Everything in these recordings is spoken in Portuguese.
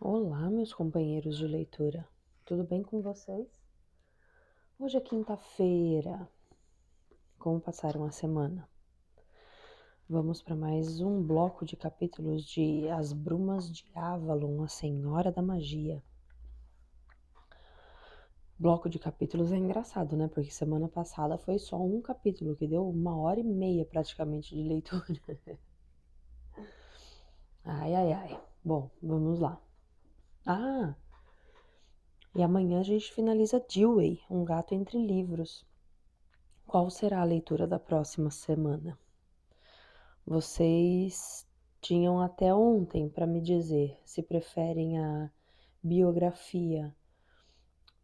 Olá, meus companheiros de leitura, tudo bem com vocês? Hoje é quinta-feira. Como passaram a semana? Vamos para mais um bloco de capítulos de As Brumas de Avalon, a Senhora da Magia. Bloco de capítulos é engraçado, né? Porque semana passada foi só um capítulo, que deu 1h30 praticamente de leitura. Ai. Bom, vamos lá. E amanhã a gente finaliza Dewey, Um Gato Entre Livros. Qual será a leitura da próxima semana? Vocês tinham até ontem para me dizer se preferem a biografia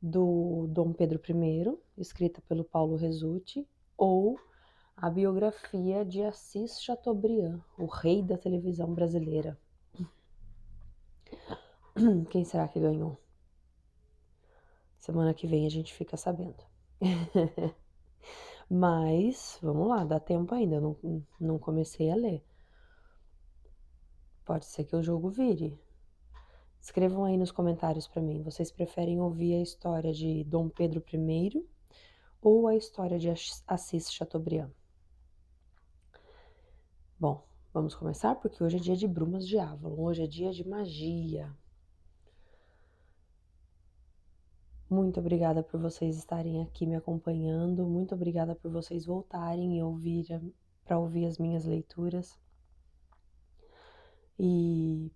do Dom Pedro I, escrita pelo Paulo Resutti, ou a biografia de Assis Chateaubriand, o rei da televisão brasileira. Quem será que ganhou? Semana que vem a gente fica sabendo. Mas, vamos lá, dá tempo ainda, eu não comecei a ler. Pode ser que o jogo vire. Escrevam aí nos comentários para mim, vocês preferem ouvir a história de Dom Pedro I ou a história de Assis Chateaubriand? Bom, vamos começar porque hoje é dia de Brumas de Avalon, hoje é dia de magia. Muito obrigada por vocês estarem aqui me acompanhando, muito obrigada por vocês voltarem e para ouvir as minhas leituras. E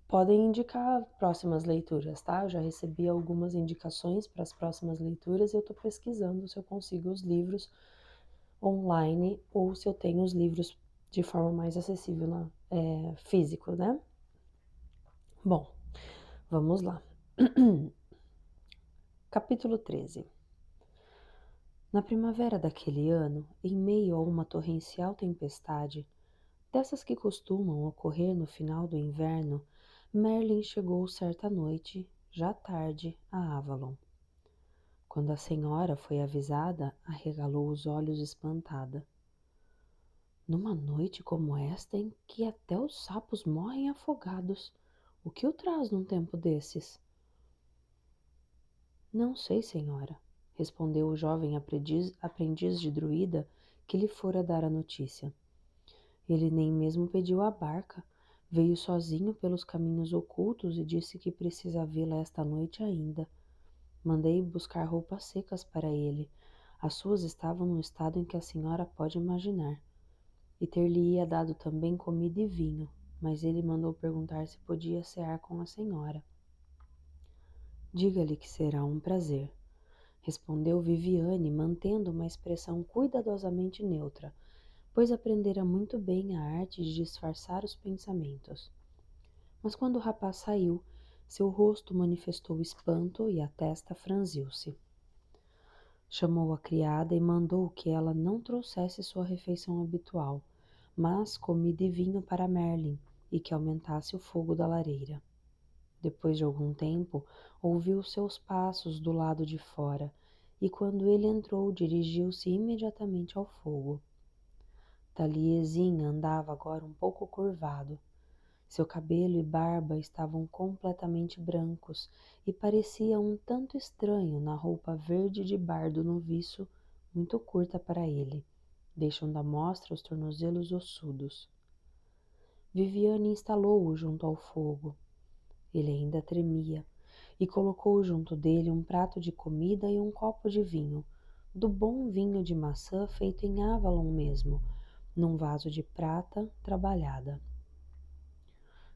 podem indicar próximas leituras, tá? Eu já recebi algumas indicações para as próximas leituras e eu estou pesquisando se eu consigo os livros online ou se eu tenho os livros de forma mais acessível físico, né? Bom, vamos lá. Capítulo 13. Na primavera daquele ano, em meio a uma torrencial tempestade, dessas que costumam ocorrer no final do inverno, Merlin chegou certa noite, já tarde, a Avalon. Quando a senhora foi avisada, arregalou os olhos espantada. Numa noite como esta, em que até os sapos morrem afogados, o que o traz num tempo desses? Não sei, senhora, respondeu o jovem aprendiz de druida que lhe fora dar a notícia. Ele nem mesmo pediu a barca, veio sozinho pelos caminhos ocultos e disse que precisa vê-la esta noite ainda. Mandei buscar roupas secas para ele. As suas estavam no estado em que a senhora pode imaginar. E ter-lhe-ia dado também comida e vinho, mas ele mandou perguntar se podia cear com a senhora. Diga-lhe que será um prazer, respondeu Viviane, mantendo uma expressão cuidadosamente neutra, pois aprendera muito bem a arte de disfarçar os pensamentos. Mas quando o rapaz saiu, seu rosto manifestou espanto e a testa franziu-se. Chamou a criada e mandou que ela não trouxesse sua refeição habitual, mas comida e vinho para Merlin, e que aumentasse o fogo da lareira. Depois de algum tempo, ouviu seus passos do lado de fora, e quando ele entrou, dirigiu-se imediatamente ao fogo. Taliesin andava agora um pouco curvado. Seu cabelo e barba estavam completamente brancos e parecia um tanto estranho na roupa verde de bardo noviço, muito curta para ele, deixando à mostra os tornozelos ossudos. Viviane instalou-o junto ao fogo. Ele ainda tremia, e colocou junto dele um prato de comida e um copo de vinho, do bom vinho de maçã feito em Avalon mesmo, num vaso de prata trabalhada.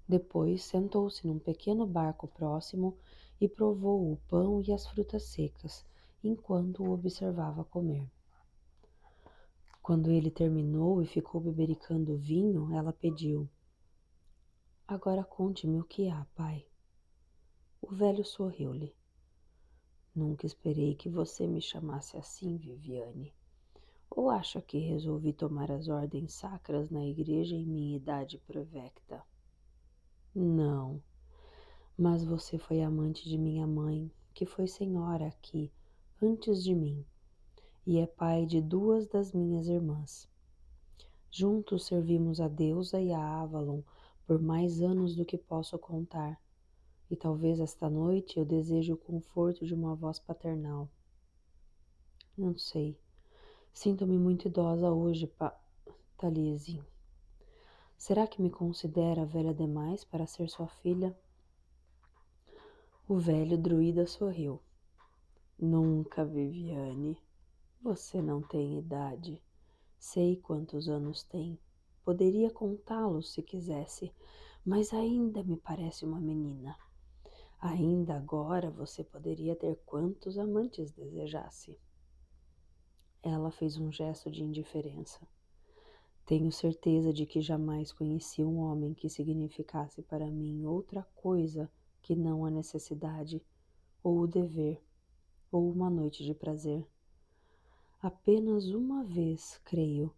Depois sentou-se num pequeno barco próximo e provou o pão e as frutas secas, enquanto o observava comer. Quando ele terminou e ficou bebericando o vinho, ela pediu: Agora conte-me o que há, pai. O velho sorriu-lhe. Nunca esperei que você me chamasse assim, Viviane. Ou acha que resolvi tomar as ordens sacras na igreja em minha idade provecta? Não, mas você foi amante de minha mãe, que foi senhora aqui, antes de mim, e é pai de 2 das minhas irmãs. Juntos servimos a deusa e a Avalon por mais anos do que posso contar, E talvez esta noite eu deseje o conforto de uma voz paternal. Não sei. Sinto-me muito idosa hoje, Taliesin. Será que me considera velha demais para ser sua filha? O velho druida sorriu. Nunca, Viviane. Você não tem idade. Sei quantos anos tem. Poderia contá-los se quisesse, mas ainda me parece uma menina. Ainda agora você poderia ter quantos amantes desejasse. Ela fez um gesto de indiferença. Tenho certeza de que jamais conheci um homem que significasse para mim outra coisa que não a necessidade, ou o dever, ou uma noite de prazer. Apenas uma vez, creio,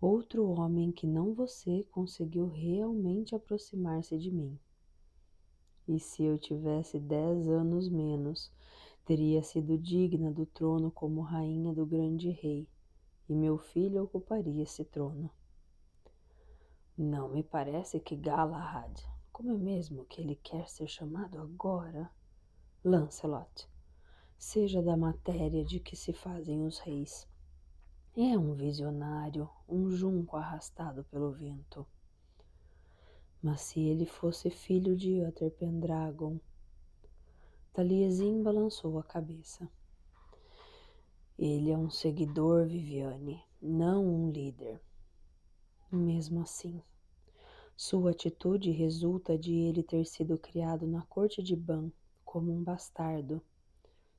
outro homem que não você conseguiu realmente aproximar-se de mim. E se eu tivesse 10 anos menos, teria sido digna do trono como rainha do grande rei, e meu filho ocuparia esse trono. Não me parece que Galahad, como é mesmo que ele quer ser chamado agora? Lancelot, seja da matéria de que se fazem os reis. É um visionário, um junco arrastado pelo vento. Mas se ele fosse filho de Uther Pendragon... Taliesin balançou a cabeça. Ele é um seguidor, Viviane, não um líder. Mesmo assim, sua atitude resulta de ele ter sido criado na corte de Ban como um bastardo.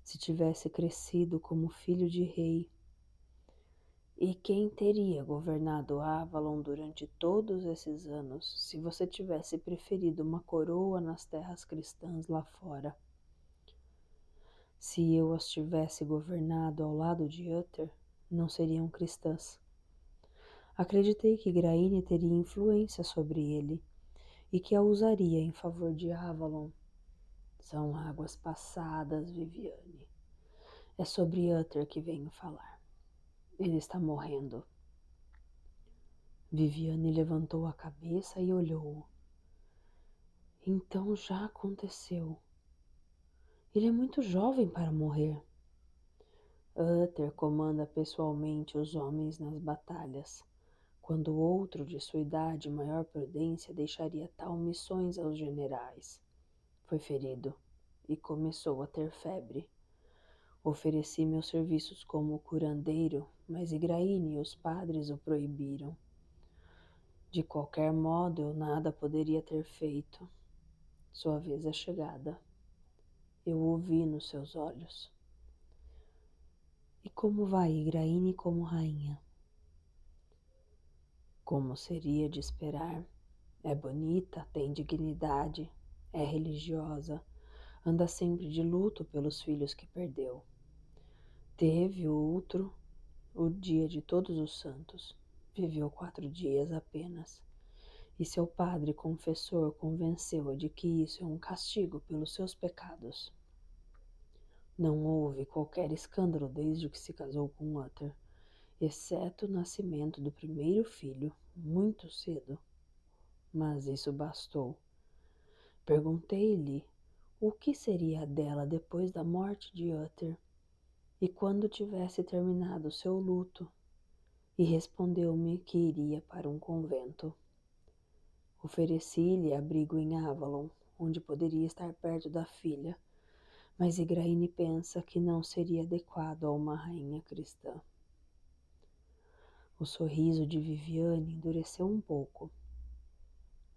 Se tivesse crescido como filho de rei, e quem teria governado Avalon durante todos esses anos se você tivesse preferido uma coroa nas terras cristãs lá fora? Se eu as tivesse governado ao lado de Uther, não seriam cristãs. Acreditei que Graine teria influência sobre ele e que a usaria em favor de Avalon. São águas passadas, Viviane. É sobre Uther que venho falar. Ele está morrendo. Viviane levantou a cabeça e olhou-o. Então já aconteceu. Ele é muito jovem para morrer. Uther comanda pessoalmente os homens nas batalhas, quando outro de sua idade e maior prudência deixaria tal missões aos generais. Foi ferido e começou a ter febre. Ofereci meus serviços como curandeiro, mas Igraine e os padres o proibiram. De qualquer modo, eu nada poderia ter feito. Sua vez é chegada. Eu o vi nos seus olhos. E como vai Igraine como rainha? Como seria de esperar? É bonita, tem dignidade, é religiosa, anda sempre de luto pelos filhos que perdeu. Teve outro, o dia de todos os santos. Viveu 4 dias apenas. E seu padre confessor convenceu-a de que isso é um castigo pelos seus pecados. Não houve qualquer escândalo desde que se casou com Uther, exceto o nascimento do primeiro filho, muito cedo. Mas isso bastou. Perguntei-lhe o que seria dela depois da morte de Uther e quando tivesse terminado seu luto, e respondeu-me que iria para um convento. Ofereci-lhe abrigo em Avalon, onde poderia estar perto da filha, mas Igraine pensa que não seria adequado a uma rainha cristã. O sorriso de Viviane endureceu um pouco.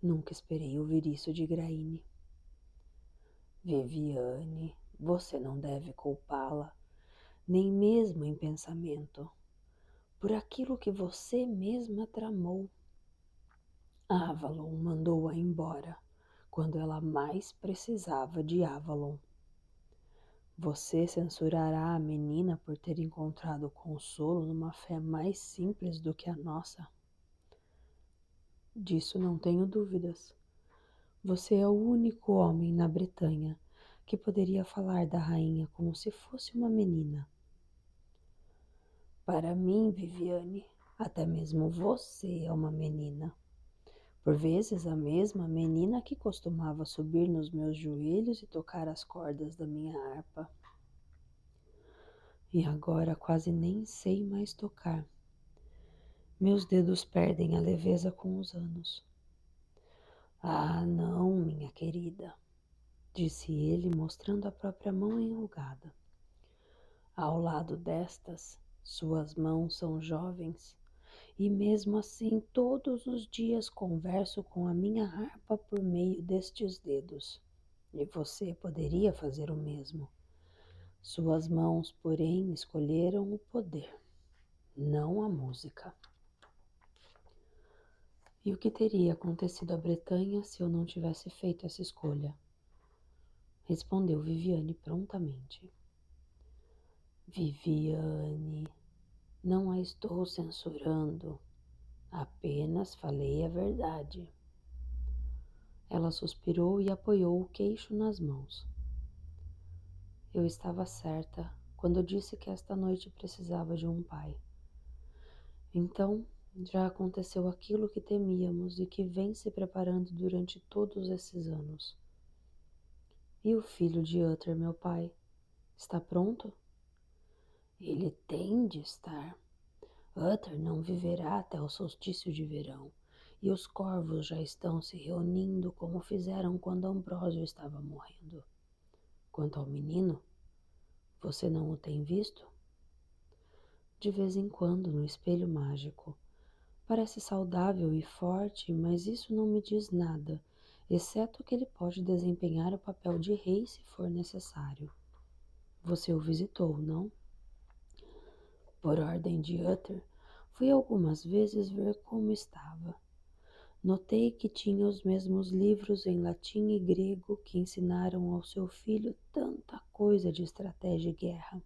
Nunca esperei ouvir isso de Igraine. Viviane, você não deve culpá-la, nem mesmo em pensamento, por aquilo que você mesma tramou. Avalon mandou-a embora quando ela mais precisava de Avalon. Você censurará a menina por ter encontrado consolo numa fé mais simples do que a nossa? Disso não tenho dúvidas. Você é o único homem na Bretanha que poderia falar da rainha como se fosse uma menina. Para mim, Viviane, até mesmo você é uma menina. Por vezes a mesma menina que costumava subir nos meus joelhos e tocar as cordas da minha harpa. E agora quase nem sei mais tocar. Meus dedos perdem a leveza com os anos. Ah, não, minha querida, disse ele, mostrando a própria mão enrugada. Ao lado destas, suas mãos são jovens, e mesmo assim todos os dias converso com a minha harpa por meio destes dedos. E você poderia fazer o mesmo. Suas mãos, porém, escolheram o poder, não a música. E o que teria acontecido à Bretanha se eu não tivesse feito essa escolha? Respondeu Viviane prontamente. Viviane, não a estou censurando, apenas falei a verdade. Ela suspirou e apoiou o queixo nas mãos. Eu estava certa quando disse que esta noite precisava de um pai. Então, já aconteceu aquilo que temíamos e que vem se preparando durante todos esses anos. E o filho de Uther, meu pai, está pronto? Ele tem de estar. Uther não viverá até o solstício de verão, e os corvos já estão se reunindo como fizeram quando Ambrósio estava morrendo. Quanto ao menino, você não o tem visto? De vez em quando, no espelho mágico. Parece saudável e forte, mas isso não me diz nada, exceto que ele pode desempenhar o papel de rei se for necessário. Você o visitou, não? Por ordem de Uther, fui algumas vezes ver como estava. Notei que tinha os mesmos livros em latim e grego que ensinaram ao seu filho tanta coisa de estratégia e guerra.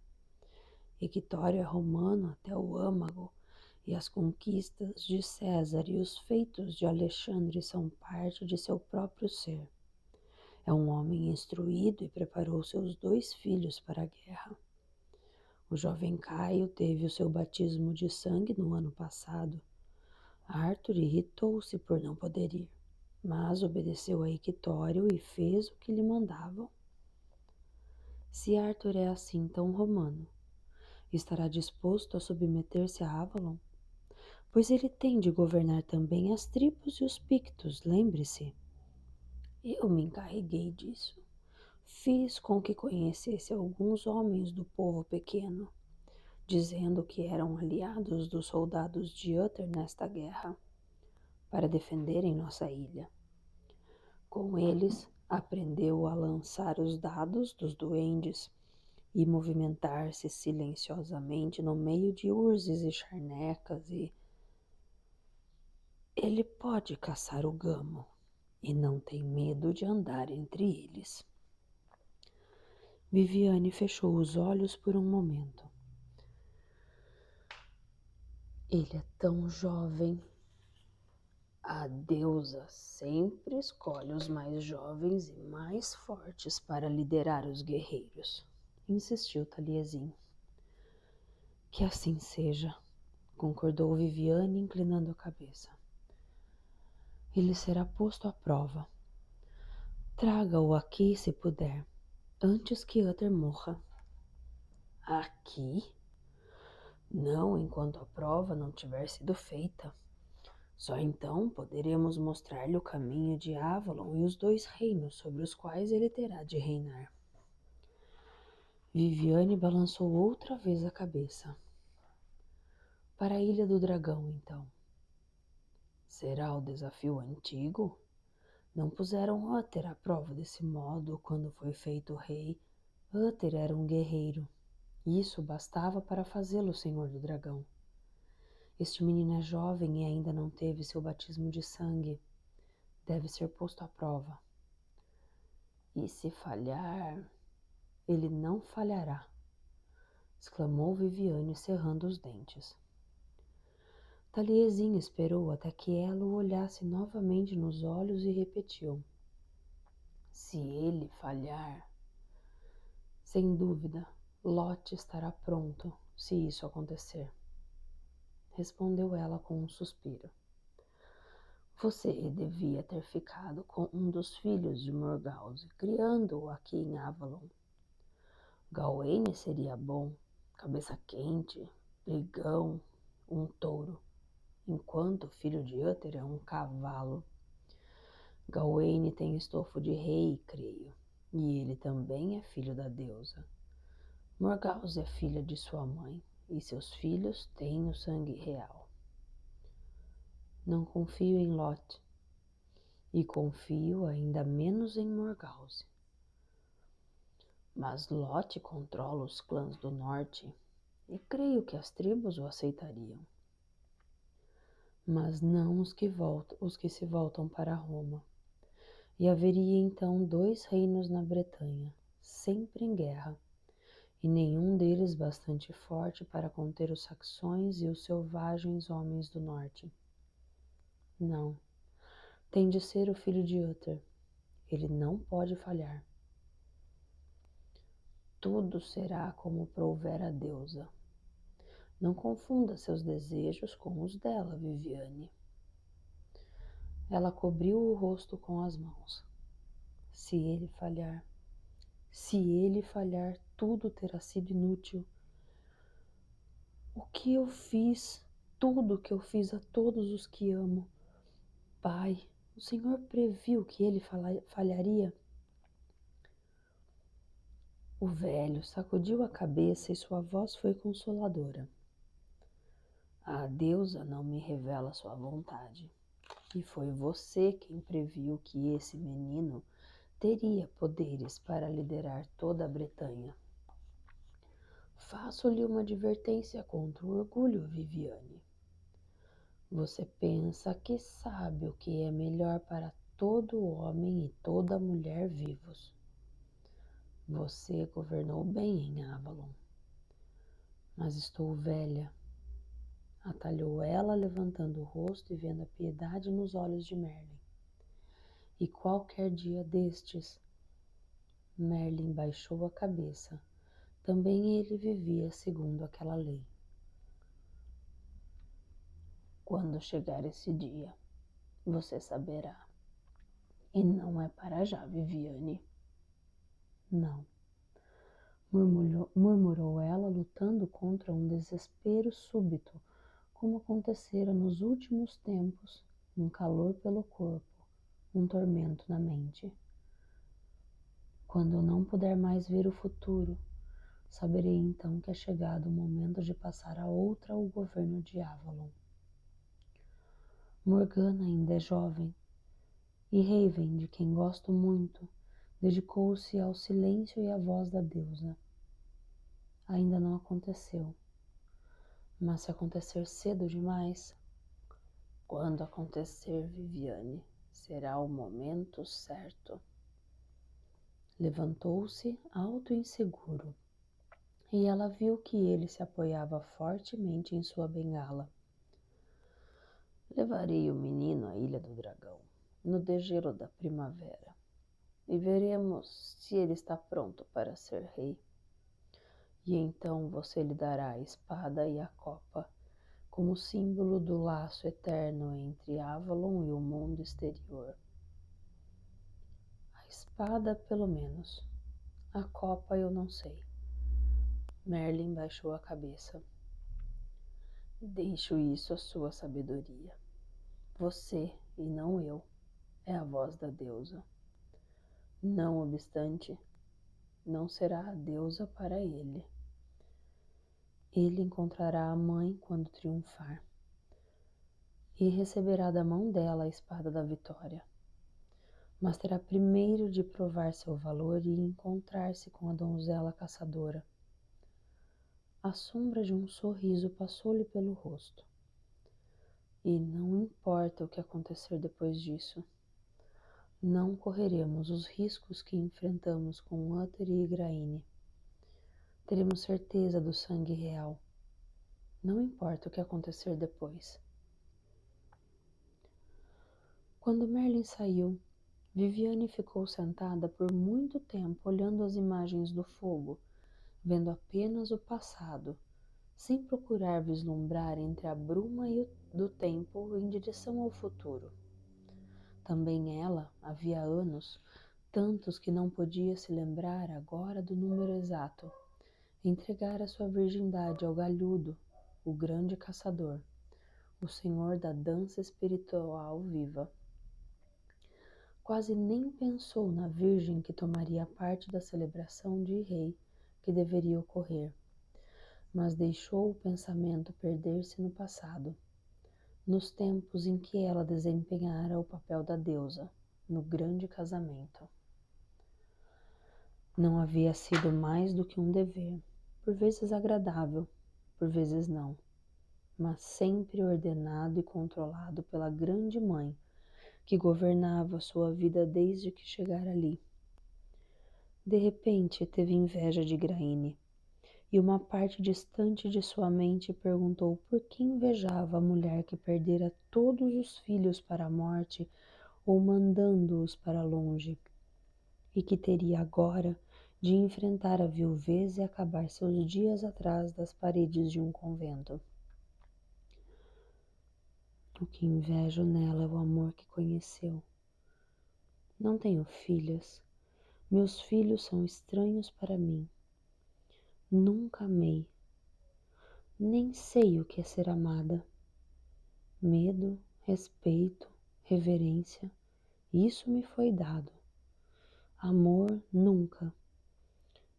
Hectório é romano até o âmago, e as conquistas de César e os feitos de Alexandre são parte de seu próprio ser. É um homem instruído e preparou seus 2 filhos para a guerra. O jovem Caio teve o seu batismo de sangue no ano passado. Arthur irritou-se por não poder ir, mas obedeceu a Hectório e fez o que lhe mandavam. Se Arthur é assim tão romano, estará disposto a submeter-se a Avalon? Pois ele tem de governar também as tribos e os pictos, lembre-se. Eu me encarreguei disso. Fiz com que conhecesse alguns homens do povo pequeno, dizendo que eram aliados dos soldados de Uther nesta guerra, para defenderem nossa ilha. Com eles, aprendeu a lançar os dados dos duendes e movimentar-se silenciosamente no meio de urzes e charnecas e... Ele pode caçar o gamo e não tem medo de andar entre eles. Viviane fechou os olhos por um momento. Ele é tão jovem. A deusa sempre escolhe os mais jovens e mais fortes para liderar os guerreiros, insistiu Taliesin. Que assim seja, concordou Viviane, inclinando a cabeça. Ele será posto à prova. Traga-o aqui se puder, antes que Uther morra. Aqui? Não enquanto a prova não tiver sido feita. Só então poderemos mostrar-lhe o caminho de Avalon e os 2 reinos sobre os quais ele terá de reinar. Viviane balançou outra vez a cabeça. Para a Ilha do Dragão, então. Será o desafio antigo? Não puseram Uther à prova desse modo quando foi feito rei. Uther era um guerreiro. Isso bastava para fazê-lo senhor do dragão. Este menino é jovem e ainda não teve seu batismo de sangue. Deve ser posto à prova. E se falhar, ele não falhará, exclamou Viviane cerrando os dentes. Taliesin esperou até que ela o olhasse novamente nos olhos e repetiu. Se ele falhar, sem dúvida, Lot estará pronto se isso acontecer. Respondeu ela com um suspiro. Você devia ter ficado com um dos filhos de Morgause, criando-o aqui em Avalon. Gawaine seria bom, cabeça quente, brigão, um touro, enquanto o filho de Uther é um cavalo. Gawaine tem estofo de rei, creio, e ele também é filho da deusa. Morgause é filha de sua mãe, e seus filhos têm o sangue real. Não confio em Lot, e confio ainda menos em Morgause. Mas Lot controla os clãs do norte, e creio que as tribos o aceitariam. Mas não os que se voltam para Roma. E haveria então 2 reinos na Bretanha, sempre em guerra, e nenhum deles bastante forte para conter os saxões e os selvagens homens do norte. Não, tem de ser o filho de Uther. Ele não pode falhar. Tudo será como prouver a deusa. Não confunda seus desejos com os dela, Viviane. Ela cobriu o rosto com as mãos. Se ele falhar, tudo terá sido inútil. O que eu fiz, tudo o que eu fiz a todos os que amo. Pai, o Senhor previu que ele falharia? O velho sacudiu a cabeça e sua voz foi consoladora. A deusa não me revela sua vontade. E foi você quem previu que esse menino teria poderes para liderar toda a Bretanha. Faço-lhe uma advertência contra o orgulho, Viviane. Você pensa que sabe o que é melhor para todo homem e toda mulher vivos. Você governou bem em Avalon. Mas estou velha, atalhou ela, levantando o rosto e vendo a piedade nos olhos de Merlin. E qualquer dia destes, Merlin baixou a cabeça. Também ele vivia segundo aquela lei. Quando chegar esse dia, você saberá. E não é para já, Viviane. Não, murmurou ela, lutando contra um desespero súbito, como acontecera nos últimos tempos, um calor pelo corpo, um tormento na mente. Quando eu não puder mais ver o futuro, saberei então que é chegado o momento de passar a outra o governo de Avalon. Morgana ainda é jovem, e Raven, de quem gosto muito, dedicou-se ao silêncio e à voz da deusa. Ainda não aconteceu, mas se acontecer cedo demais, quando acontecer, Viviane, será o momento certo. Levantou-se, alto e inseguro, e ela viu que ele se apoiava fortemente em sua bengala. Levarei o menino à Ilha do Dragão, no degelo da primavera, e veremos se ele está pronto para ser rei. E então você lhe dará a espada e a copa, como símbolo do laço eterno entre Avalon e o mundo exterior. A espada, pelo menos. A copa eu não sei. Merlin baixou a cabeça. Deixo isso à sua sabedoria. Você, e não eu, é a voz da deusa. Não obstante, não será a deusa para ele. Ele encontrará a mãe quando triunfar, e receberá da mão dela a espada da vitória. Mas terá primeiro de provar seu valor e encontrar-se com a donzela caçadora. A sombra de um sorriso passou-lhe pelo rosto. E não importa o que acontecer depois disso, não correremos os riscos que enfrentamos com Uther e Igraine. Teremos certeza do sangue real. Não importa o que acontecer depois. Quando Merlin saiu, Viviane ficou sentada por muito tempo olhando as imagens do fogo, vendo apenas o passado, sem procurar vislumbrar entre a bruma do tempo em direção ao futuro. Também ela, havia anos, tantos que não podia se lembrar agora do número exato, entregara sua virgindade ao Galhudo, o grande caçador, o senhor da dança espiritual viva. Quase nem pensou na virgem que tomaria parte da celebração de rei que deveria ocorrer, mas deixou o pensamento perder-se no passado, nos tempos em que ela desempenhara o papel da deusa, no grande casamento. Não havia sido mais do que um dever, por vezes agradável, por vezes não, mas sempre ordenado e controlado pela grande mãe, que governava sua vida desde que chegara ali. De repente teve inveja de Graine, e uma parte distante de sua mente perguntou por que invejava a mulher que perdera todos os filhos para a morte ou mandando-os para longe, e que teria agora de enfrentar a viuvez e acabar seus dias atrás das paredes de um convento. O que invejo nela é o amor que conheceu. Não tenho filhas. Meus filhos são estranhos para mim. Nunca amei. Nem sei o que é ser amada. Medo, respeito, reverência, isso me foi dado. Amor, nunca.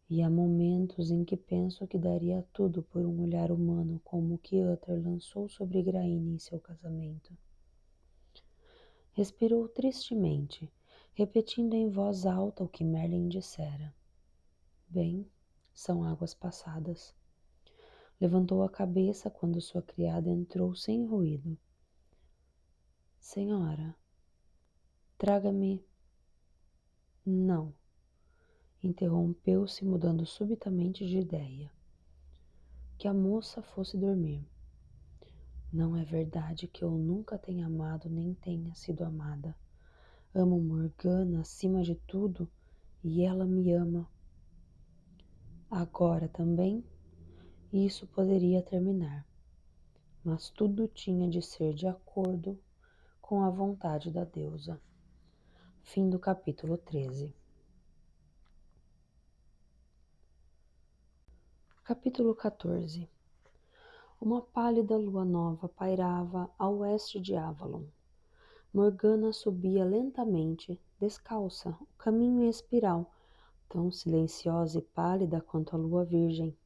E há momentos em que penso que daria tudo por um olhar humano como o que Uther lançou sobre Graine em seu casamento. Respirou tristemente, repetindo em voz alta o que Merlin dissera. Bem, são águas passadas. Levantou a cabeça quando sua criada entrou sem ruído. Senhora, traga-me... Não. Interrompeu-se, mudando subitamente de ideia. Que a moça fosse dormir. Não é verdade que eu nunca tenha amado nem tenha sido amada. Amo Morgana acima de tudo e ela me ama. Agora também isso poderia terminar, mas tudo tinha de ser de acordo com a vontade da deusa. Fim do capítulo 13. Capítulo 14. Uma pálida lua nova pairava a oeste de Avalon. Morgana subia lentamente, descalça, o caminho em espiral, tão silenciosa e pálida quanto a lua virgem.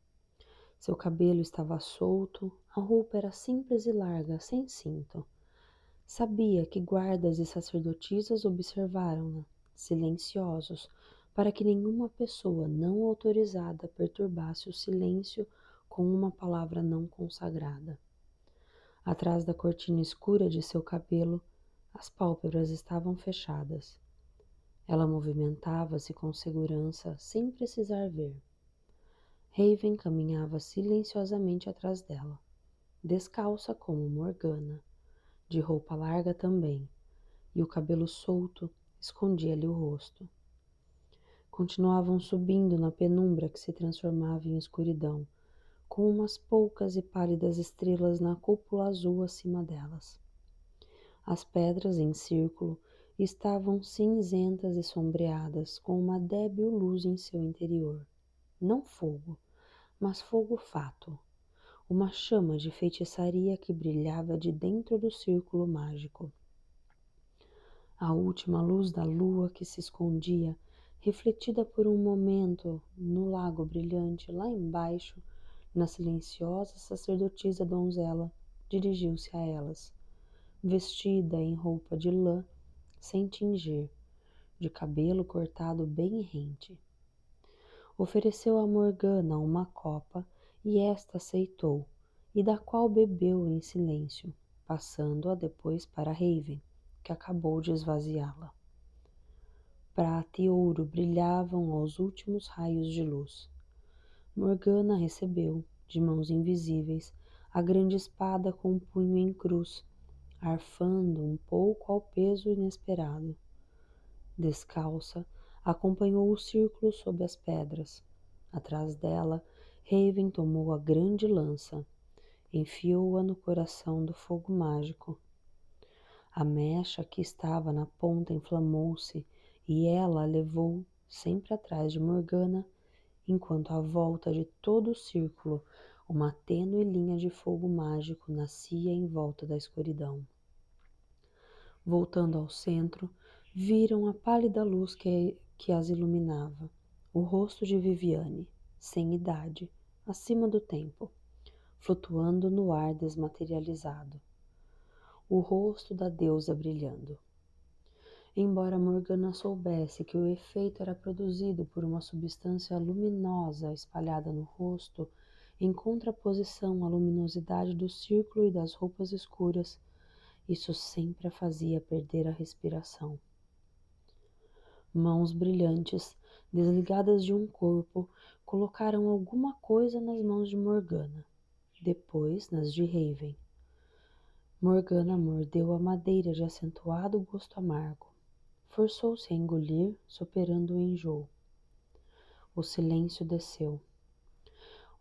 Seu cabelo estava solto, a roupa era simples e larga, sem cinto. Sabia que guardas e sacerdotisas observaram-na, silenciosos, para que nenhuma pessoa não autorizada perturbasse o silêncio com uma palavra não consagrada. Atrás da cortina escura de seu cabelo, as pálpebras estavam fechadas. Ela movimentava-se com segurança, sem precisar ver. Raven caminhava silenciosamente atrás dela, descalça como Morgana, de roupa larga também, e o cabelo solto escondia-lhe o rosto. Continuavam subindo na penumbra que se transformava em escuridão, com umas poucas e pálidas estrelas na cúpula azul acima delas. As pedras em círculo estavam cinzentas e sombreadas, com uma débil luz em seu interior. Não fogo, mas fogo fato, uma chama de feitiçaria que brilhava de dentro do círculo mágico. A última luz da lua que se escondia, refletida por um momento no lago brilhante lá embaixo, na silenciosa sacerdotisa donzela, dirigiu-se a elas, vestida em roupa de lã, sem tingir, de cabelo cortado bem rente. Ofereceu a Morgana uma copa e esta aceitou, e da qual bebeu em silêncio, passando-a depois para Raven, que acabou de esvaziá-la. Prata e ouro brilhavam aos últimos raios de luz. Morgana recebeu, de mãos invisíveis, a grande espada com um punho em cruz, arfando um pouco ao peso inesperado. Descalça, acompanhou o círculo sob as pedras. Atrás dela, Raven tomou a grande lança, enfiou-a no coração do fogo mágico. A mecha que estava na ponta inflamou-se e ela a levou sempre atrás de Morgana, enquanto à volta de todo o círculo uma tênue linha de fogo mágico nascia em volta da escuridão. Voltando ao centro, viram a pálida luz que as iluminava, o rosto de Viviane, sem idade, acima do tempo, flutuando no ar desmaterializado, o rosto da deusa brilhando. Embora Morgana soubesse que o efeito era produzido por uma substância luminosa espalhada no rosto, em contraposição à luminosidade do círculo e das roupas escuras, isso sempre a fazia perder a respiração. Mãos brilhantes, desligadas de um corpo, colocaram alguma coisa nas mãos de Morgana, depois nas de Raven. Morgana mordeu a madeira de acentuado gosto amargo. Forçou-se a engolir, superando o enjoo. O silêncio desceu.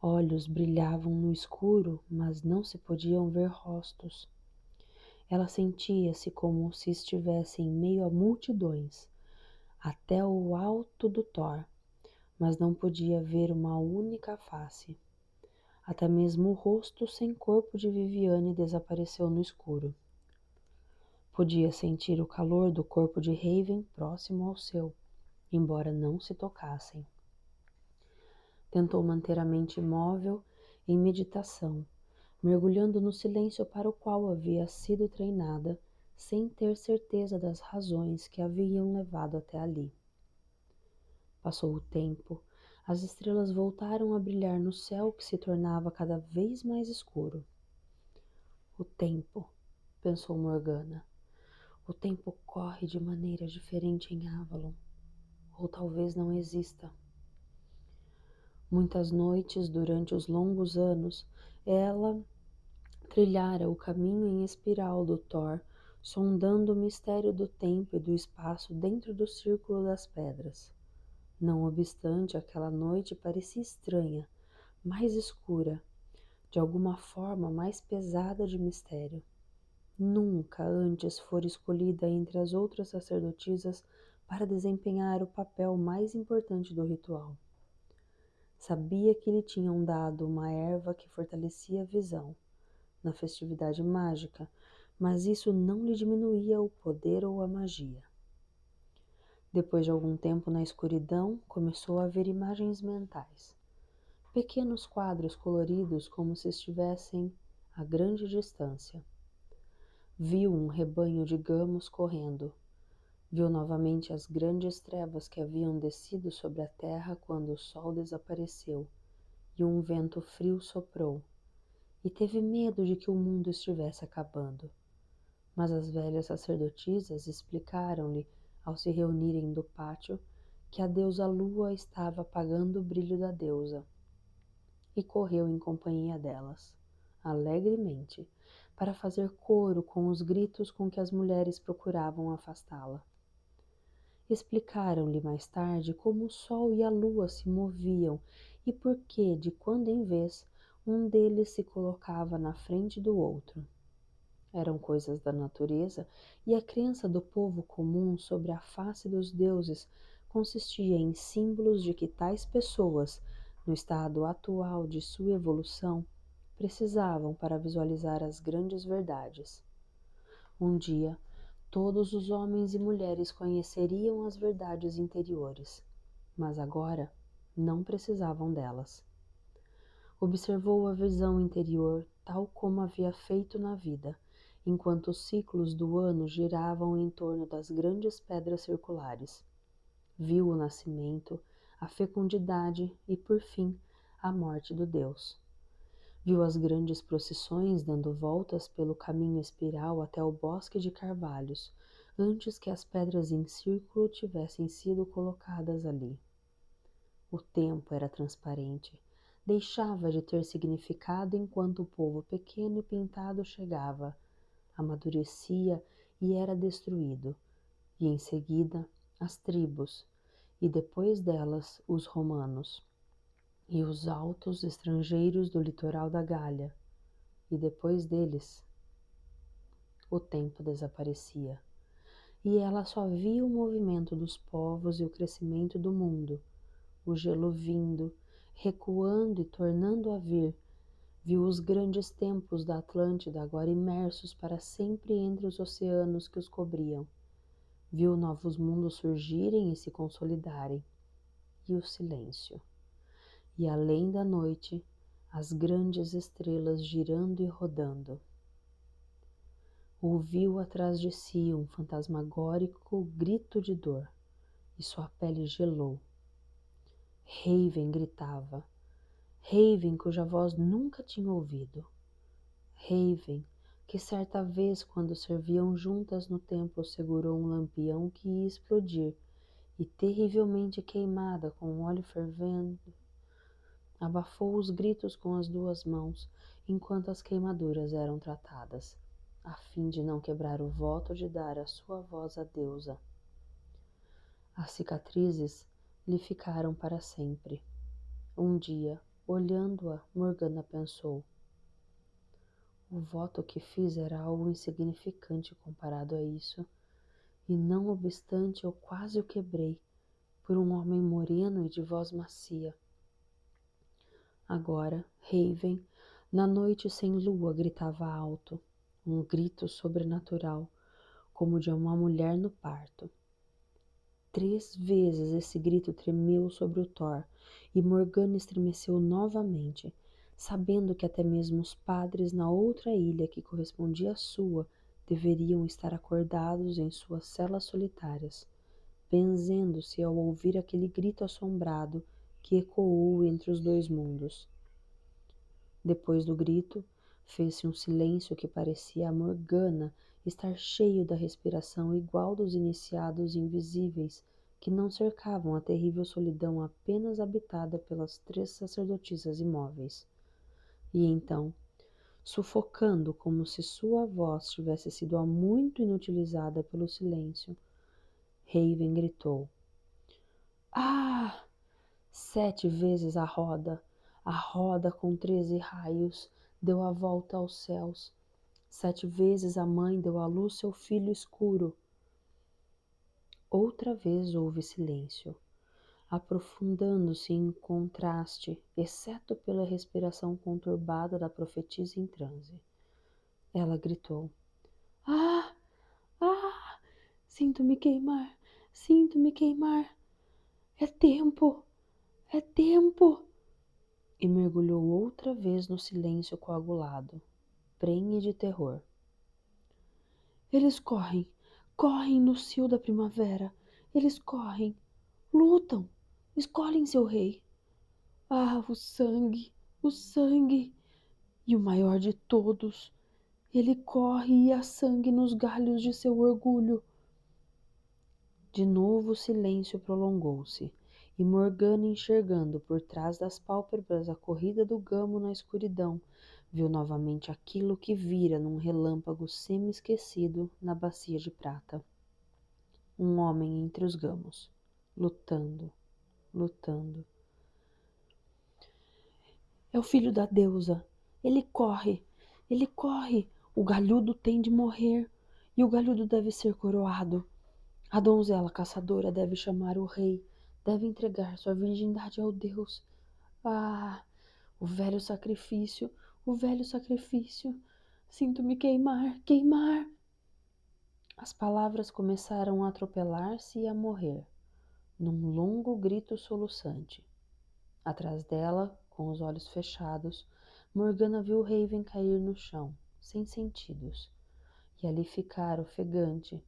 Olhos brilhavam no escuro, mas não se podiam ver rostos. Ela sentia-se como se estivesse em meio a multidões, até o alto do Thor, mas não podia ver uma única face. Até mesmo o rosto sem corpo de Viviane desapareceu no escuro. Podia sentir o calor do corpo de Raven próximo ao seu, embora não se tocassem. Tentou manter a mente imóvel em meditação, mergulhando no silêncio para o qual havia sido treinada, sem ter certeza das razões que a haviam levado até ali. Passou o tempo, as estrelas voltaram a brilhar no céu que se tornava cada vez mais escuro. O tempo, pensou Morgana, o tempo corre de maneira diferente em Avalon, ou talvez não exista. Muitas noites durante os longos anos, ela trilhara o caminho em espiral do Thor, sondando o mistério do tempo e do espaço dentro do círculo das pedras. Não obstante, aquela noite parecia estranha, mais escura, de alguma forma mais pesada de mistério. Nunca antes fora escolhida entre as outras sacerdotisas para desempenhar o papel mais importante do ritual. Sabia que lhe tinham dado uma erva que fortalecia a visão na festividade mágica, mas isso não lhe diminuía o poder ou a magia. Depois de algum tempo na escuridão, começou a ver imagens mentais. Pequenos quadros coloridos como se estivessem a grande distância. Viu um rebanho de gamos correndo. Viu novamente as grandes trevas que haviam descido sobre a terra quando o sol desapareceu e um vento frio soprou, e teve medo de que o mundo estivesse acabando. Mas as velhas sacerdotisas explicaram-lhe, ao se reunirem do pátio, que a deusa Lua estava apagando o brilho da deusa, e correu em companhia delas, alegremente, para fazer coro com os gritos com que as mulheres procuravam afastá-la. Explicaram-lhe mais tarde como o sol e a lua se moviam e por que, de quando em vez, um deles se colocava na frente do outro. Eram coisas da natureza, e a crença do povo comum sobre a face dos deuses consistia em símbolos de que tais pessoas, no estado atual de sua evolução, precisavam para visualizar as grandes verdades. Um dia, todos os homens e mulheres conheceriam as verdades interiores, mas agora não precisavam delas. Observou a visão interior tal como havia feito na vida, enquanto os ciclos do ano giravam em torno das grandes pedras circulares. Viu o nascimento, a fecundidade e, por fim, a morte do Deus. Viu as grandes procissões dando voltas pelo caminho espiral até o bosque de carvalhos, antes que as pedras em círculo tivessem sido colocadas ali. O tempo era transparente, deixava de ter significado enquanto o povo pequeno e pintado chegava, amadurecia e era destruído, e em seguida as tribos, e depois delas os romanos, e os altos estrangeiros do litoral da Gália, e depois deles o tempo desaparecia, e ela só via o movimento dos povos e o crescimento do mundo, o gelo vindo, recuando e tornando a vir. Viu os grandes templos da Atlântida agora imersos para sempre entre os oceanos que os cobriam. Viu novos mundos surgirem e se consolidarem. E o silêncio. E além da noite, as grandes estrelas girando e rodando. Ouviu atrás de si um fantasmagórico grito de dor, e sua pele gelou. Raven gritava. Raven, cuja voz nunca tinha ouvido. Raven, que certa vez, quando serviam juntas no templo, segurou um lampião que ia explodir, e terrivelmente queimada, com o óleo fervendo, abafou os gritos com as duas mãos, enquanto as queimaduras eram tratadas, a fim de não quebrar o voto de dar a sua voz à deusa. As cicatrizes lhe ficaram para sempre. Um dia, olhando-a, Morgana pensou: o voto que fiz era algo insignificante comparado a isso, e não obstante eu quase o quebrei, por um homem moreno e de voz macia. Agora, Raven, na noite sem lua, gritava alto, um grito sobrenatural, como de uma mulher no parto. 3 vezes esse grito tremeu sobre o Thor, e Morgana estremeceu novamente, sabendo que até mesmo os padres na outra ilha que correspondia à sua deveriam estar acordados em suas celas solitárias, benzendo-se ao ouvir aquele grito assombrado que ecoou entre os 2 mundos. Depois do grito, fez-se um silêncio que parecia a Morgana estar cheio da respiração igual dos iniciados invisíveis que não cercavam a terrível solidão apenas habitada pelas 3 sacerdotisas imóveis. E então, sufocando como se sua voz tivesse sido há muito inutilizada pelo silêncio, Raven gritou: "Ah!" 7 vezes a roda com 13 raios, deu a volta aos céus. 7 vezes a mãe deu à luz seu filho escuro. Outra vez houve silêncio, aprofundando-se em contraste, exceto pela respiração conturbada da profetisa em transe. Ela gritou: "Ah! Ah! Sinto-me queimar! Sinto-me queimar! É tempo! É tempo!" E mergulhou outra vez no silêncio coagulado, prenhe de terror. Eles correm, correm no cio da primavera. Eles correm, lutam, escolhem seu rei. Ah, o sangue, o sangue! E o maior de todos, ele corre e há sangue nos galhos de seu orgulho. De novo o silêncio prolongou-se, e Morgana, enxergando por trás das pálpebras a corrida do gamo na escuridão, viu novamente aquilo que vira num relâmpago semi-esquecido na bacia de prata. Um homem entre os gamos, lutando, lutando. É o filho da deusa. Ele corre, ele corre. O galhudo tem de morrer, e o galhudo deve ser coroado. A donzela caçadora deve chamar o rei, deve entregar sua virgindade ao Deus. Ah, o velho sacrifício, o velho sacrifício. Sinto-me queimar, queimar. As palavras começaram a atropelar-se e a morrer, num longo grito soluçante. Atrás dela, com os olhos fechados, Morgana viu Raven cair no chão, sem sentidos, e ali ficar ofegante,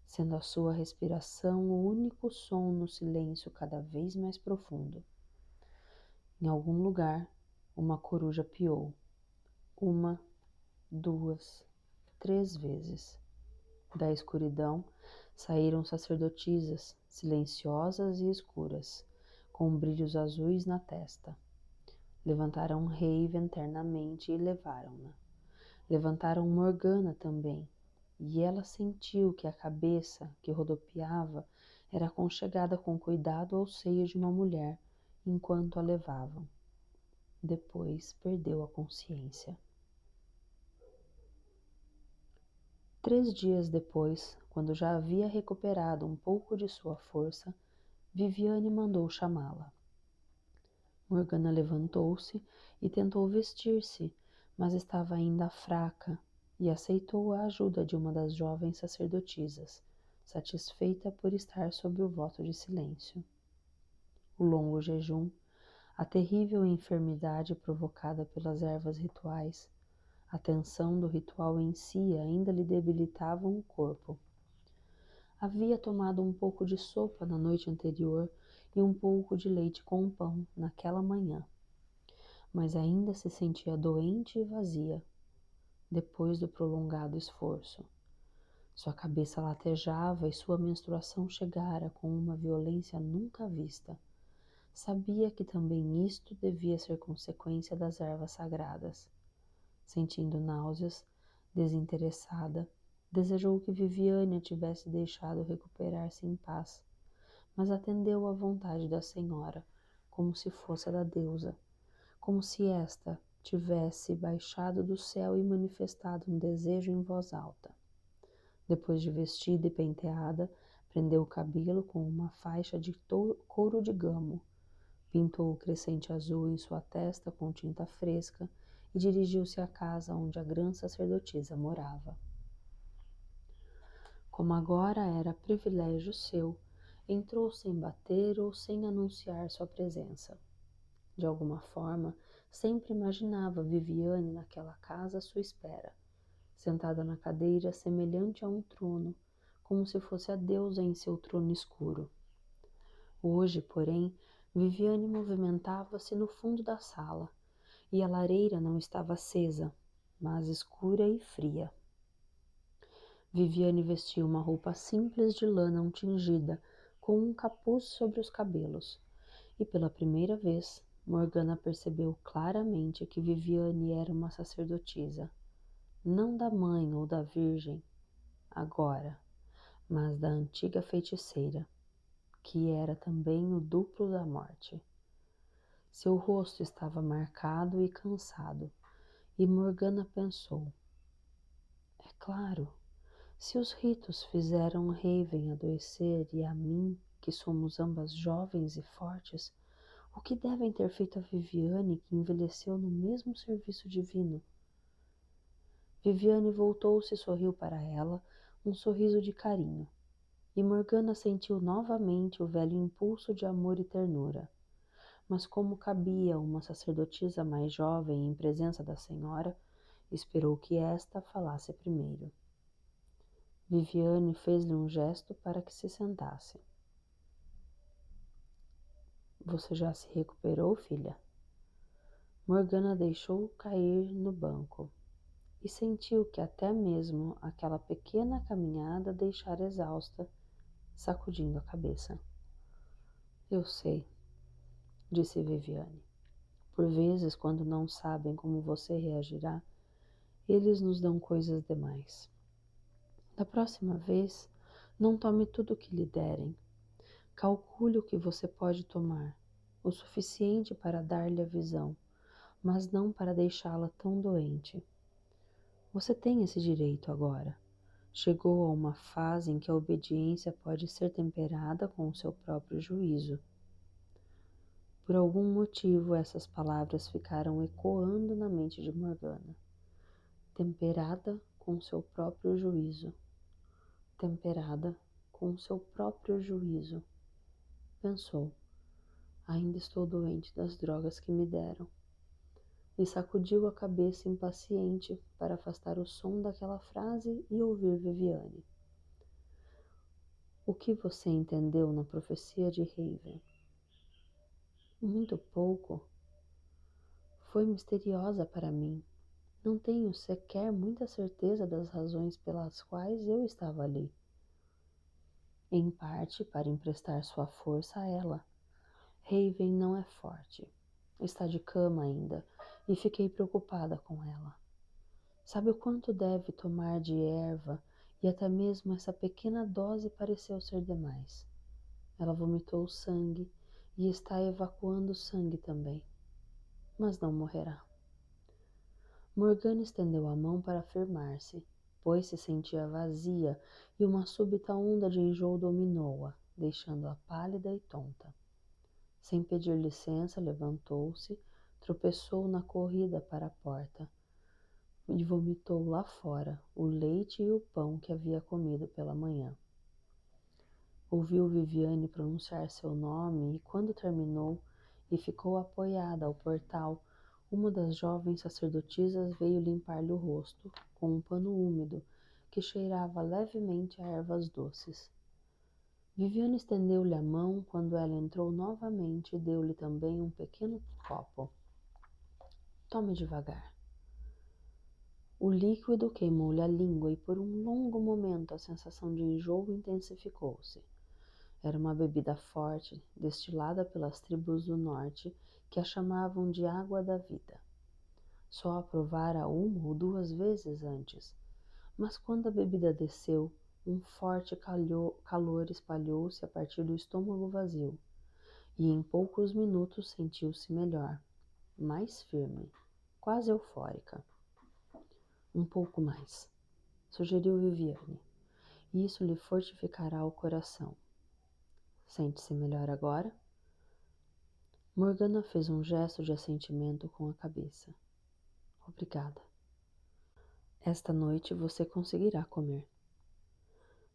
sendo a sua respiração o único som no silêncio cada vez mais profundo. Em algum lugar, uma coruja piou. 1, 2, 3 vezes. Da escuridão saíram sacerdotisas, silenciosas e escuras, com brilhos azuis na testa. Levantaram Raven ternamente e levaram-na. Levantaram Morgana também, e ela sentiu que a cabeça, que rodopiava, era aconchegada com cuidado ao seio de uma mulher, enquanto a levavam. Depois perdeu a consciência. 3 dias depois, quando já havia recuperado um pouco de sua força, Viviane mandou chamá-la. Morgana levantou-se e tentou vestir-se, mas estava ainda fraca e aceitou a ajuda de uma das jovens sacerdotisas, satisfeita por estar sob o voto de silêncio. O longo jejum, a terrível enfermidade provocada pelas ervas rituais, a tensão do ritual em si ainda lhe debilitavam o corpo. Havia tomado um pouco de sopa na noite anterior e um pouco de leite com pão naquela manhã, mas ainda se sentia doente e vazia, depois do prolongado esforço. Sua cabeça latejava e sua menstruação chegara com uma violência nunca vista. Sabia que também isto devia ser consequência das ervas sagradas. Sentindo náuseas, desinteressada, desejou que Viviane a tivesse deixado recuperar-se em paz, mas atendeu à vontade da senhora, como se fosse a da deusa, como se esta tivesse baixado do céu e manifestado um desejo em voz alta. Depois de vestida e penteada, prendeu o cabelo com uma faixa de couro de gamo, pintou o crescente azul em sua testa com tinta fresca e dirigiu-se à casa onde a grã sacerdotisa morava. Como agora era privilégio seu, entrou sem bater ou sem anunciar sua presença. De alguma forma, sempre imaginava Viviane naquela casa à sua espera, sentada na cadeira semelhante a um trono, como se fosse a deusa em seu trono escuro. Hoje, porém, Viviane movimentava-se no fundo da sala, e a lareira não estava acesa, mas escura e fria. Viviane vestia uma roupa simples de lã não tingida, com um capuz sobre os cabelos, e pela primeira vez, Morgana percebeu claramente que Viviane era uma sacerdotisa, não da mãe ou da virgem, agora, mas da antiga feiticeira, que era também o duplo da morte. Seu rosto estava marcado e cansado, e Morgana pensou: é claro, se os ritos fizeram Raven adoecer e a mim, que somos ambas jovens e fortes, o que devem ter feito a Viviane, que envelheceu no mesmo serviço divino? Viviane voltou-se e sorriu para ela, um sorriso de carinho, e Morgana sentiu novamente o velho impulso de amor e ternura. Mas como cabia uma sacerdotisa mais jovem em presença da senhora, esperou que esta falasse primeiro. Viviane fez-lhe um gesto para que se sentasse. Você já se recuperou, filha? Morgana deixou cair no banco e sentiu que até mesmo aquela pequena caminhada deixara exausta, sacudindo a cabeça. Eu sei, disse Viviane. Por vezes, quando não sabem como você reagirá, eles nos dão coisas demais. Da próxima vez, não tome tudo o que lhe derem. Calcule o que você pode tomar, o suficiente para dar-lhe a visão, mas não para deixá-la tão doente. Você tem esse direito agora. Chegou a uma fase em que a obediência pode ser temperada com o seu próprio juízo. Por algum motivo, essas palavras ficaram ecoando na mente de Morgana. Temperada com seu próprio juízo. Temperada com seu próprio juízo. Pensou, ainda estou doente das drogas que me deram. E sacudiu a cabeça impaciente para afastar o som daquela frase e ouvir Viviane. O que você entendeu na profecia de Raven? Muito pouco. Foi misteriosa para mim. Não tenho sequer muita certeza das razões pelas quais eu estava ali. Em parte para emprestar sua força a ela. Raven não é forte. Está de cama ainda e fiquei preocupada com ela. Sabe o quanto deve tomar de erva e até mesmo essa pequena dose pareceu ser demais. Ela vomitou sangue e está evacuando sangue também, mas não morrerá. Morgana estendeu a mão para afirmar-se, pois se sentia vazia e uma súbita onda de enjoo dominou-a, deixando-a pálida e tonta. Sem pedir licença, levantou-se, tropeçou na corrida para a porta e vomitou lá fora o leite e o pão que havia comido pela manhã. Ouviu Viviane pronunciar seu nome e, quando terminou e ficou apoiada ao portal, uma das jovens sacerdotisas veio limpar-lhe o rosto com um pano úmido que cheirava levemente a ervas doces. Viviane estendeu-lhe a mão quando ela entrou novamente e deu-lhe também um pequeno copo. Tome devagar. O líquido queimou-lhe a língua e por um longo momento a sensação de enjoo intensificou-se. Era uma bebida forte, destilada pelas tribos do norte, que a chamavam de água da vida. Só a provara uma ou duas vezes antes, mas quando a bebida desceu, um forte calor espalhou-se a partir do estômago vazio, e em poucos minutos sentiu-se melhor, mais firme, quase eufórica. Um pouco mais, sugeriu Viviane. Isso lhe fortificará o coração. Sente-se melhor agora? Morgana fez um gesto de assentimento com a cabeça. Obrigada. Esta noite você conseguirá comer.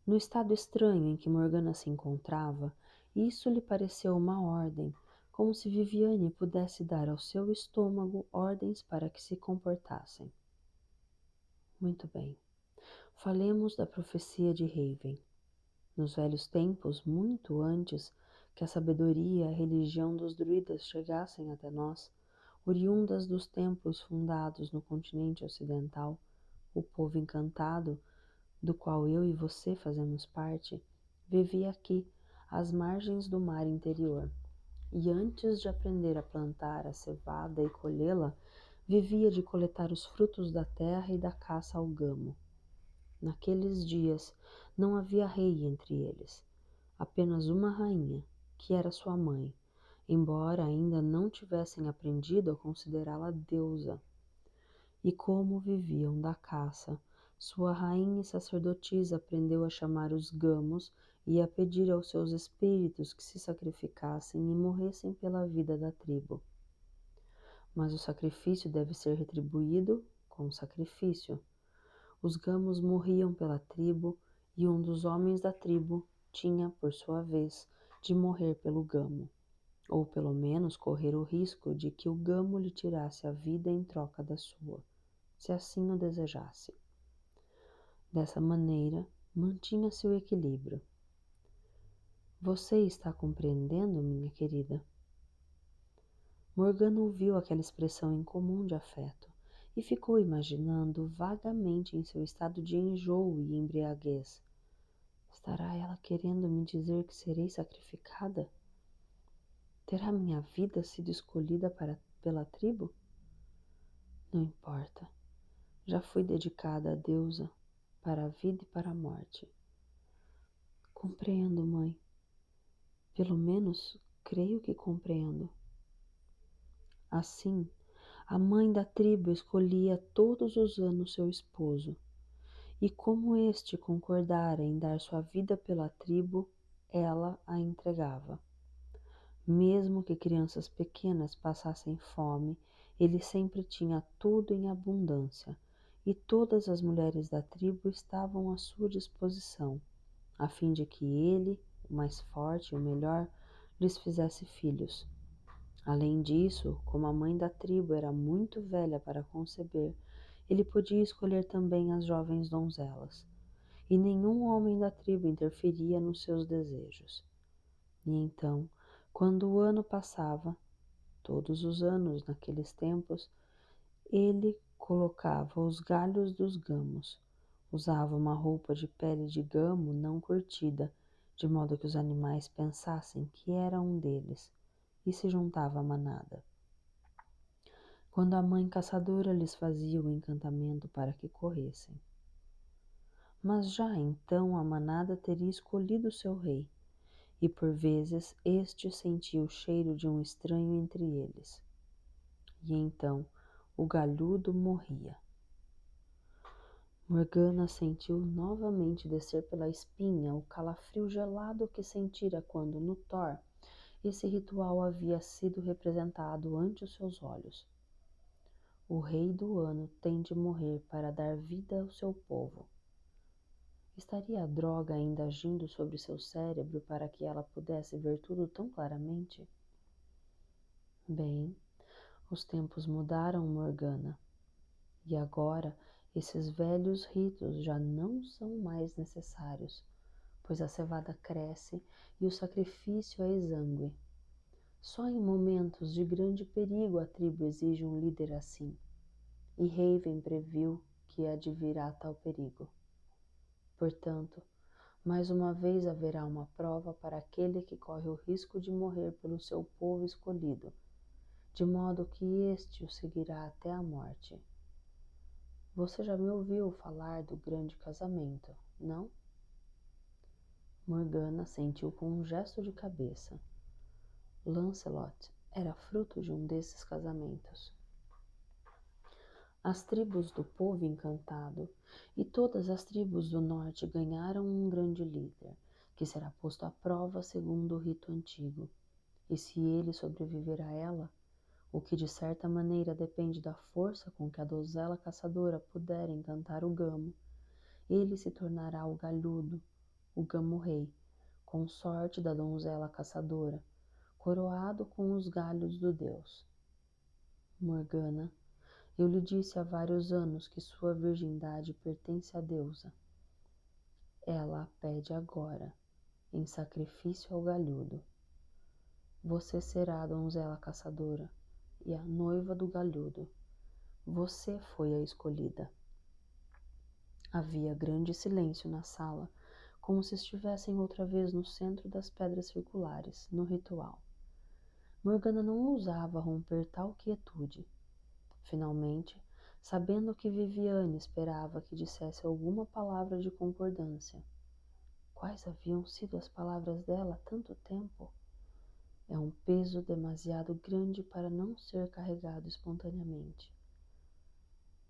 No estado estranho em que Morgana se encontrava, isso lhe pareceu uma ordem, como se Viviane pudesse dar ao seu estômago ordens para que se comportassem. Muito bem. Falemos da profecia de Raven. Nos velhos tempos, muito antes que a sabedoria e a religião dos druidas chegassem até nós, oriundas dos templos fundados no continente ocidental, o povo encantado, do qual eu e você fazemos parte, vivia aqui, às margens do mar interior, e antes de aprender a plantar a cevada e colhê-la, vivia de coletar os frutos da terra e da caça ao gamo. Naqueles dias não havia rei entre eles, apenas uma rainha, que era sua mãe, embora ainda não tivessem aprendido a considerá-la deusa. E como viviam da caça, sua rainha e sacerdotisa aprendeu a chamar os gamos e a pedir aos seus espíritos que se sacrificassem e morressem pela vida da tribo. Mas o sacrifício deve ser retribuído com sacrifício. Os gamos morriam pela tribo e um dos homens da tribo tinha, por sua vez, de morrer pelo gamo, ou pelo menos correr o risco de que o gamo lhe tirasse a vida em troca da sua, se assim o desejasse. Dessa maneira, mantinha-se o equilíbrio. Você está compreendendo, minha querida? Morgana ouviu aquela expressão incomum de afeto e ficou imaginando vagamente em seu estado de enjoo e embriaguez. Estará ela querendo me dizer que serei sacrificada? Terá minha vida sido escolhida pela tribo? Não importa. Já fui dedicada à deusa para a vida e para a morte. Compreendo, mãe. Pelo menos creio que compreendo. Assim, a mãe da tribo escolhia todos os anos seu esposo, e como este concordara em dar sua vida pela tribo, ela a entregava. Mesmo que crianças pequenas passassem fome, ele sempre tinha tudo em abundância, e todas as mulheres da tribo estavam à sua disposição, a fim de que ele, o mais forte e o melhor, lhes fizesse filhos. Além disso, como a mãe da tribo era muito velha para conceber, ele podia escolher também as jovens donzelas, e nenhum homem da tribo interferia nos seus desejos. E então, quando o ano passava, todos os anos naqueles tempos, ele colocava os galhos dos gamos, usava uma roupa de pele de gamo não curtida, de modo que os animais pensassem que era um deles, e se juntava à manada. Quando a mãe caçadora lhes fazia o encantamento para que corressem. Mas já então a manada teria escolhido seu rei, e por vezes este sentia o cheiro de um estranho entre eles. E então o galhudo morria. Morgana sentiu novamente descer pela espinha o calafrio gelado que sentira quando, no Thor, esse ritual havia sido representado ante os seus olhos. O rei do ano tem de morrer para dar vida ao seu povo. Estaria a droga ainda agindo sobre seu cérebro para que ela pudesse ver tudo tão claramente? Bem, os tempos mudaram, Morgana, e agora esses velhos ritos já não são mais necessários, pois a cevada cresce e o sacrifício é exangue. Só em momentos de grande perigo a tribo exige um líder assim, e Raven previu que advirá tal perigo. Portanto, mais uma vez haverá uma prova para aquele que corre o risco de morrer pelo seu povo escolhido, de modo que este o seguirá até a morte. Você já me ouviu falar do grande casamento, não? Morgana sentiu com um gesto de cabeça. Lancelot era fruto de um desses casamentos. As tribos do povo encantado e todas as tribos do norte ganharam um grande líder, que será posto à prova segundo o rito antigo. E se ele sobreviver a ela, o que de certa maneira depende da força com que a donzela caçadora puder encantar o gamo, ele se tornará o galhudo, o gamo-rei, consorte da donzela caçadora, coroado com os galhos do deus. Morgana, eu lhe disse há vários anos que sua virgindade pertence à deusa. Ela a pede agora, em sacrifício ao galhudo. Você será a donzela caçadora e a noiva do galhudo. Você foi a escolhida. Havia grande silêncio na sala, como se estivessem outra vez no centro das pedras circulares, no ritual. Morgana não ousava romper tal quietude. Finalmente, sabendo que Viviane esperava que dissesse alguma palavra de concordância. Quais haviam sido as palavras dela há tanto tempo? É um peso demasiado grande para não ser carregado espontaneamente.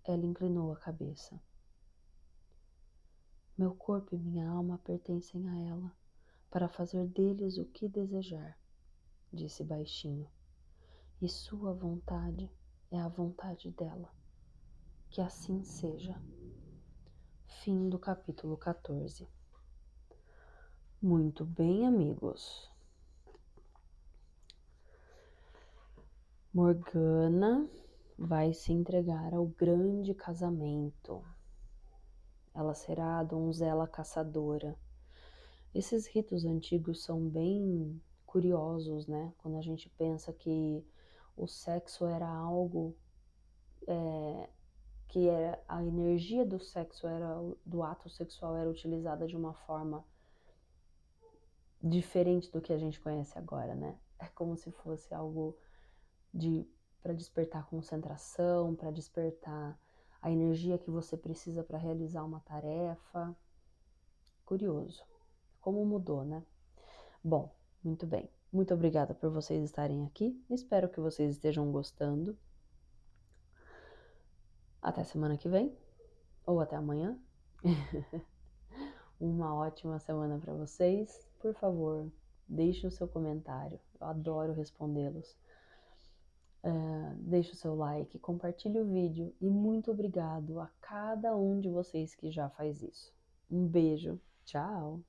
Ela inclinou a cabeça. Meu corpo e minha alma pertencem a ela, para fazer deles o que desejar, disse baixinho. E sua vontade é a vontade dela. Que assim seja. Fim do capítulo 14. Muito bem, amigos. Morgana vai se entregar ao grande casamento. Ela será a donzela caçadora. Esses ritos antigos são bem curiosos, né? Quando a gente pensa que o sexo era algo que era a energia do sexo do ato sexual era utilizada de uma forma diferente do que a gente conhece agora, né? É como se fosse algo para despertar concentração, para despertar a energia que você precisa para realizar uma tarefa. Curioso. Como mudou, né? Bom, muito bem. Muito obrigada por vocês estarem aqui. Espero que vocês estejam gostando. Até semana que vem, ou até amanhã. Uma ótima semana para vocês. Por favor, deixe o seu comentário. Eu adoro respondê-los. Deixe o seu like, compartilhe o vídeo e muito obrigado a cada um de vocês que já faz isso. Um beijo, tchau!